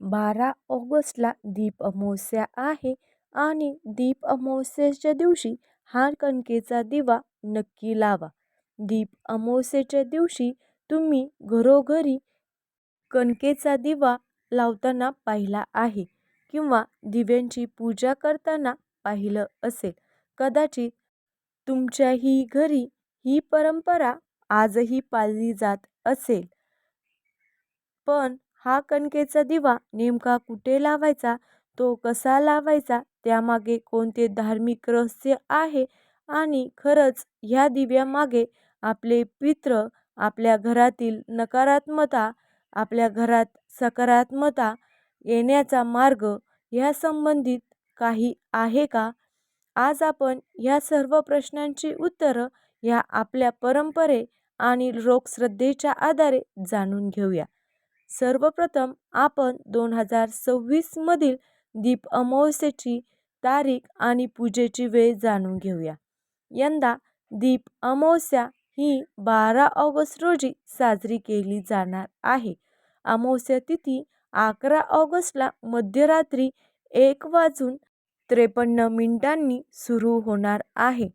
12 ऑगस्टला दीप अमावस्या आहे आणि दीप अमावस्येच्या दिवशी हा कणकेचा दिवा नक्की लावा. दीप अमावस्येच्या दिवशी तुम्ही घरोघरी कणकेचा दिवा लावताना पाहिला आहे किंवा दिव्यांची पूजा करताना पाहिलं असेल. कदाचित तुमच्याही घरी ही परंपरा आजही पाळली जात असेल. पण हा कणकेचा दिवा नेमका कुठे लावायचा, तो कसा लावायचा, त्यामागे कोणते धार्मिक रहस्य आहे आणि खरंच ह्या दिव्यामागे आपले पितृ, आपल्या घरातील नकारात्मकता, आपल्या घरात सकारात्मकता येण्याचा मार्ग ह्या संबंधित काही आहे का? आज आपण ह्या सर्व प्रश्नांची उत्तरं ह्या आपल्या परंपरे आणि लोकश्रद्धेच्या आधारे जाणून घेऊया. सर्वप्रथम आपण 2026 मधील दीप अमावस्येची तारीख आणि पूजेची वेळ जाणून घेऊया. यंदा दीप अमावस्या ही 12 ऑगस्ट रोजी साजरी केली जाणार आहे. अमावस्या तिथी 11 ऑगस्टला मध्यरात्री 1:53 सुरू होणार आहे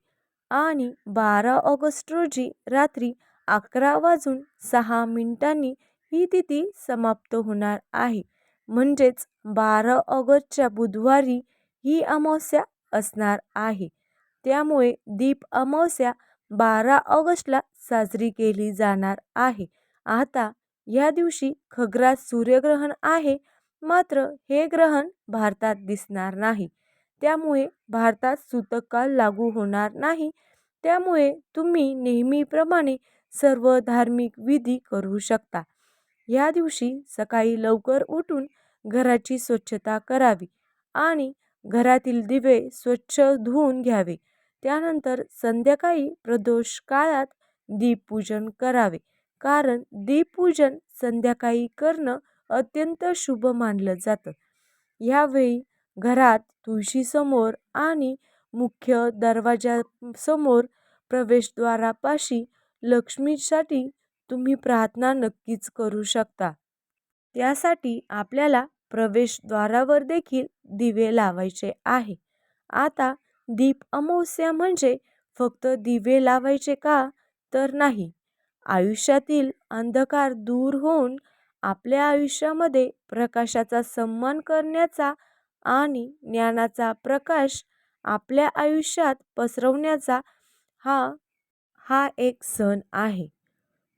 आणि 12 ऑगस्ट रोजी रात्री 11:06 ही तिथी समाप्त होणार आहे. म्हणजेच 12 ऑगस्टच्या बुधवारी ही अमावस्या असणार आहे. त्यामुळे दीप अमावस्या 12 ऑगस्टला साजरी केली जाणार आहे. आता या दिवशी खग्रास सूर्यग्रहण आहे, मात्र हे ग्रहण भारतात दिसणार नाही. त्यामुळे भारतात सूतककाल लागू होणार नाही. त्यामुळे तुम्ही नेहमीप्रमाणे सर्व धार्मिक विधी करू शकता. या दिवशी सकाळी लवकर उठून घराची स्वच्छता करावी आणि घरातील दिवे स्वच्छ धुवून घ्यावे. त्यानंतर संध्याकाळी प्रदोष काळात दीपपूजन करावे, कारण दीपपूजन संध्याकाळी करणं अत्यंत शुभ मानलं जातं. यावेळी घरात तुळशीसमोर आणि मुख्य दरवाजासमोर प्रवेशद्वारापाशी लक्ष्मीसाठी तुम्ही प्रार्थना नक्कीच करू शकता. त्यासाठी आपल्याला प्रवेशद्वारावर देखील दिवे लावायचे आहे. आता दीप अमावस्या म्हणजे फक्त दिवे लावायचे का, तर नाही. आयुष्यातील अंधकार दूर होऊन आपल्या आयुष्यामध्ये प्रकाशाचा सन्मान करण्याचा आणि ज्ञानाचा प्रकाश आपल्या आयुष्यात पसरवण्याचा हा हा एक सण आहे.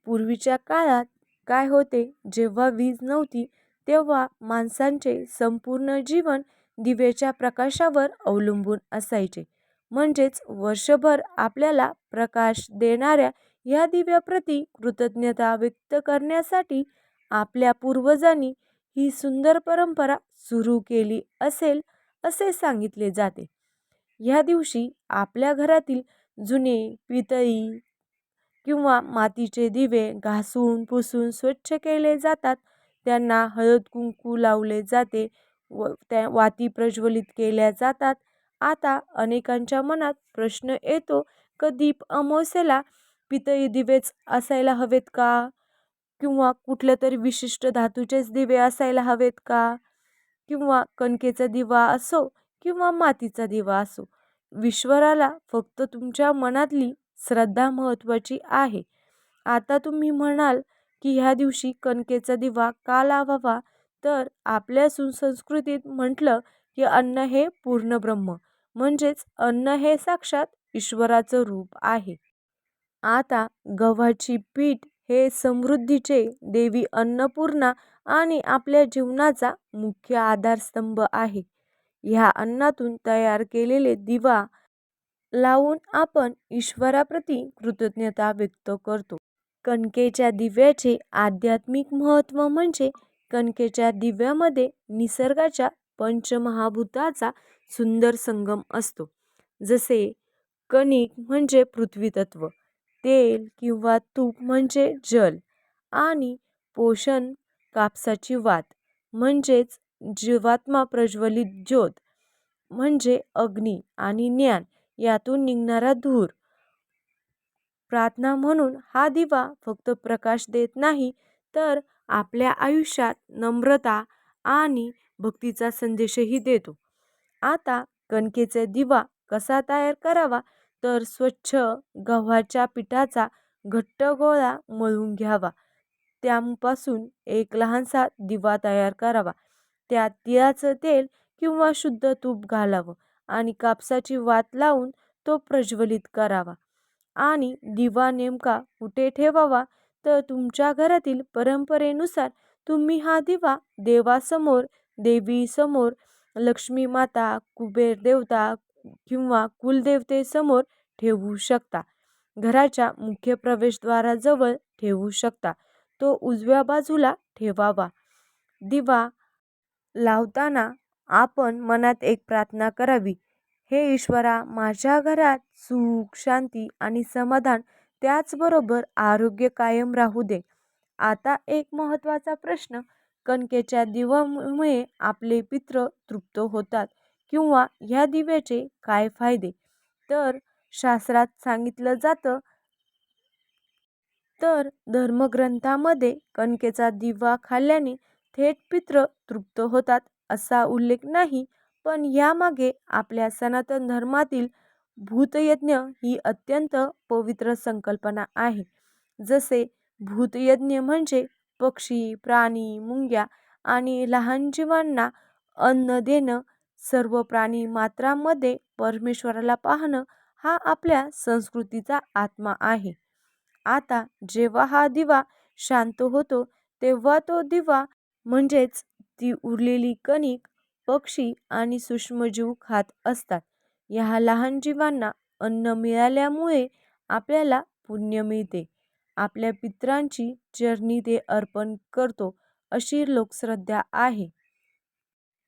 पूर्वीच्या काळात काय होते, जेव्हा वीज नव्हती तेव्हा माणसांचे संपूर्ण जीवन दिव्याच्या प्रकाशावर अवलंबून असायचे. म्हणजेच वर्षभर आपल्याला प्रकाश देणाऱ्या या दिव्याप्रती कृतज्ञता व्यक्त करण्यासाठी आपल्या पूर्वजांनी ही सुंदर परंपरा सुरू केली असेल असे सांगितले जाते. ह्या दिवशी आपल्या घरातील जुने पितळी किंवा मातीचे दिवे घासून पुसून स्वच्छ केले जातात. त्यांना हळद कुंकू लावले जाते व त्या वाती प्रज्वलित केल्या जातात. आता अनेकांच्या मनात प्रश्न येतो की दीप अमावस्येला पितळी दिवेच असायला हवेत का, किंवा कुठल्या तरी विशिष्ट धातूचेच दिवे असायला हवेत का, किंवा कणकेचा दिवा असो किंवा मातीचा दिवा असो. ईश्वराला फक्त तुमच्या मनातली श्रद्धा महत्त्वाची आहे. आता तुम्ही म्हणाल की ह्या दिवशी कणकेचा दिवा का लावावा, तर आपल्या सुसंस्कृतीत म्हटलं की अन्न हे पूर्ण ब्रह्म, म्हणजेच अन्न हे साक्षात ईश्वराचं रूप आहे. आता गव्हाची पीठ हे समृद्धीचे देवी अन्नपूर्णा आणि आपल्या जीवनाचा मुख्य आधारस्तंभ आहे. ह्या अन्नातून तयार केलेले दिवा लावून आपण ईश्वराप्रती कृतज्ञता व्यक्त करतो. कणकेच्या दिव्याचे आध्यात्मिक महत्त्व म्हणजे कणकेच्या दिव्यामध्ये निसर्गाच्या पंचमहाभूताचा सुंदर संगम असतो. जसे कणिक म्हणजे पृथ्वी तत्व, तेल किंवा तूप म्हणजे जल आणि पोषण कापसाची वात म्हणजेच जीवात्मा, प्रज्वलित ज्योत म्हणजे अग्नी आणि ज्ञान यातून निघणारा धूर. प्रार्थना म्हणून हा दिवा फक्त प्रकाश देत नाही, तर आपल्या आयुष्यात नम्रता आणि भक्तीचा संदेशही देतो. आता कणकेचा दिवा कसा तयार करावा, तर स्वच्छ गव्हाच्या पिठाचा घट्ट गोळा मळून घ्यावा. त्यापासून एक लहानसा दिवा तयार करावा. त्यात तिळाचं तेल किंवा शुद्ध तूप घालावं आणि कापसाची वात लावून तो प्रज्वलित करावा. आणि दिवा नेमका कुठे ठेवावा, तर तुमच्या घरातील परंपरेनुसार तुम्ही हा दिवा देवासमोर, देवीसमोर, लक्ष्मी माता, कुबेर देवता किंवा कुलदेवतेसमोर ठेवू शकता. घराच्या मुख्य प्रवेशद्वाराजवळ ठेवू शकता. तो उजव्या बाजूला ठेवावा. दिवा लावताना आपण मनात एक प्रार्थना करावी. हे ईश्वरा, माझ्या घरात सुख, शांती आणि समाधान, त्याचबरोबर आरोग्य कायम राहू दे. आता एक महत्त्वाचा प्रश्न, कणकेच्या दिव्यामुळे आपले पितृ तृप्त होतात किंवा ह्या दिव्याचे काय फायदे? तर शास्त्रात सांगितलं जातं, तर धर्मग्रंथामध्ये कणकेचा दिवा खाल्ल्याने थेट पितृ तृप्त होतात असा उल्लेख नाही, पण यामागे आपल्या सनातन धर्मातील भूतयज्ञ ही अत्यंत पवित्र संकल्पना आहे. जसे भूतयज्ञ म्हणजे पक्षी, प्राणी, मुंग्या आणि लहान जीवांना अन्न देणं, सर्व प्राणी मात्रांमध्ये परमेश्वराला पाहणं हा आपल्या संस्कृतीचा आत्मा आहे. आता जेव्हा हा दिवा शांत होतो, तेव्हा तो दिवा म्हणजेच ती उरलेली कणिक पक्षी आणि सूक्ष्मजीव खात असतात. या लहान जीवांना अन्न मिळाल्यामुळे आपल्याला पुण्य मिळते. आपल्या पितरांची चरणी ते अर्पण करतो अशी लोकश्रद्धा आहे.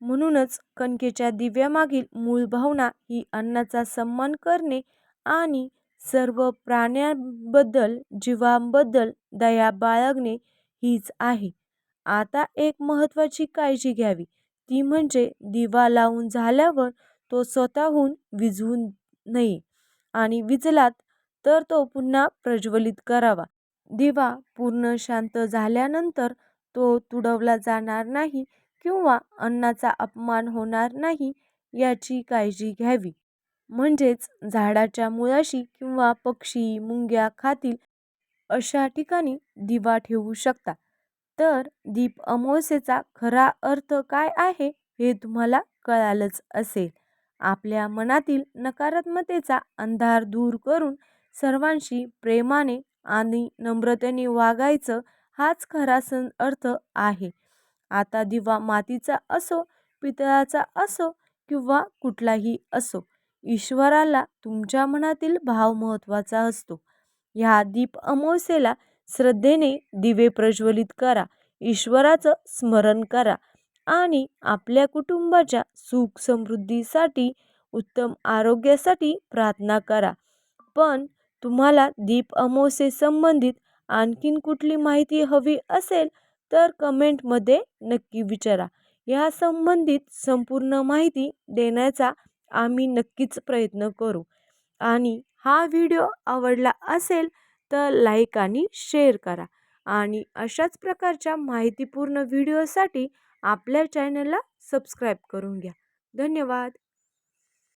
म्हणूनच कणकेच्या दिव्यामागील मूळ भावना ही अन्नाचा सन्मान करणे आणि सर्व प्राण्यांबद्दल, जीवांबद्दल दया बाळगणे हीच आहे. आता एक महत्त्वाची काळजी घ्यावी, ती म्हणजे दिवा लावून झाल्यावर तो स्वतःहून विझवू नये आणि विझलात तर तो पुन्हा प्रज्वलित करावा. दिवा पूर्ण शांत झाल्यानंतर तो तुडवला जाणार नाही किंवा अन्नाचा अपमान होणार नाही याची काळजी घ्यावी. म्हणजेच झाडाच्या मुळाशी किंवा पक्षी, मुंग्या खातील अशा ठिकाणी दिवा ठेवू शकता. तर दीप अमावस्येचा खरा अर्थ काय आहे हे तुम्हाला कळालंच असेल. आपल्या मनातील नकारात्मकतेचा अंधार दूर करून सर्वांशी प्रेमाने आणि नम्रतेने वागायचं, हाच खरा अर्थ आहे. आता दिवा मातीचा असो, पितळाचा असो किंवा कुठलाही असो, ईश्वराला तुमच्या मनातील भाव महत्त्वाचा असतो. ह्या दीप अमावस्येला श्रद्धेने दिवे प्रज्वलित करा, ईश्वराचं स्मरण करा आणि आपल्या कुटुंबाच्या सुख समृद्धीसाठी, उत्तम आरोग्यासाठी प्रार्थना करा. पण तुम्हाला दीप अमावस्ये संबंधित आणखीन कुठली माहिती हवी असेल तर कमेंटमध्ये नक्की विचारा. या संबंधित संपूर्ण माहिती देण्याचा आम्ही नक्कीच प्रयत्न करू. आणि हा व्हिडिओ आवडला असेल तर लाईक आणि शेअर करा. आणि अशाच प्रकारच्या माहितीपूर्ण व्हिडिओसाठी आपल्या चॅनलला सबस्क्राईब करून घ्या. धन्यवाद.